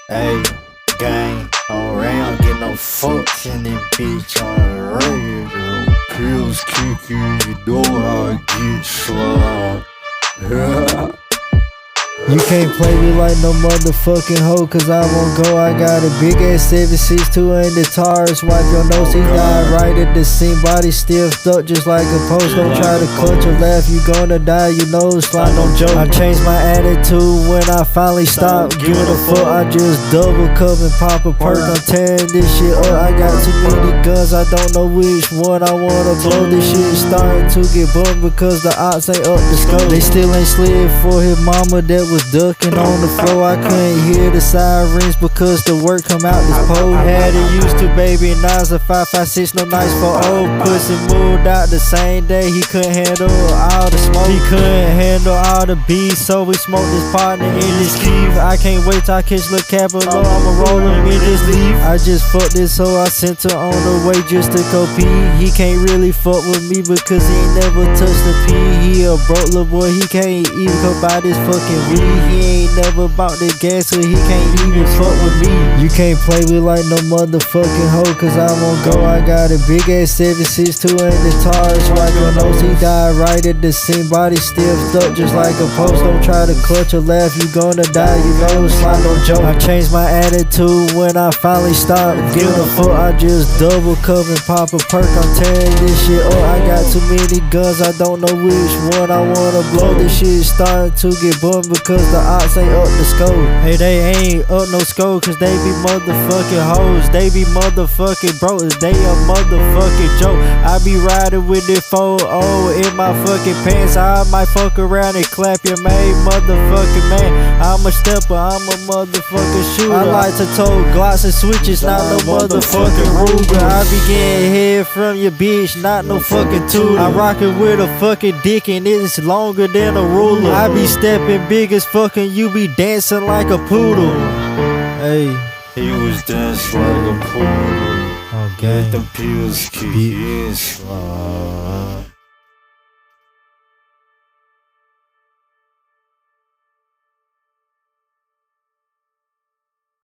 Hey, gang, around, get no fucks in this bitch on the radio. Pills kick you, you know how I get slide. You can't play me like no motherfucking hoe, cause I won't go. I got a big ass 762 and the Taurus. Wipe your nose, he died right at the scene. Body still stuck just like a post. Don't try to clutch or laugh, you gonna die, you know it's like no joke. I changed my attitude when I finally stopped giving a fuck. I just double cup and pop a perk. I'm tearing this shit up. I got too many guns, I don't know which one I wanna blow. This shit starting to get bummed because the ops ain't up the scope. They still ain't slid for his mama that was ducking on the floor. I couldn't hear the sirens because the work come out this pole. Had it used to, baby, now it's a 5.56, no nice for old pussy. Moved out the same day, he couldn't handle all the smoke. He couldn't handle all the beats, so we smoked his partner in this keef. I can't wait till I catch Lil' Capital, I'ma roll him in this leaf. I just fucked this hoe, I sent her on the way just to go pee. He can't really fuck with me because he ain't never touched the pee. He a broke little boy, he can't even come buy this fucking weed. He ain't never bought the gas, so he can't even fuck with me. You can't play with like no motherfucking hoe, cause I won't go. I got a big ass 762 and the Taurus. Wipe your nose, he died right at the scene. Body still stuck just like a post. Don't try to clutch or laugh, you gonna die, you know it's like no joke. I changed my attitude when I finally stopped giving a fuck. I just double cup and pop a perk. I'm tearing this shit up. I got too many guns, I don't know which one I wanna blow. This shit starting to get bummed because the ops ain't up the scope. Hey, they ain't up no scope cause they be motherfucking hoes. They be motherfucking broke, they a motherfucking joke. I be riding with this 4-0 in my fucking pants. I might fuck around and clap your main motherfucking man. I'm a stepper, I'm a motherfucking shooter. I like to tow Glocks and switches, not no motherfucking Ruger. I be getting head from your bitch, not no fucking tutor. I rockin' with a fucking dick and it's longer than a ruler. I be stepping big as fucking, you be dancing like a poodle. Hey, He was dancing like a poodle. okay. Let the pills kick in slide.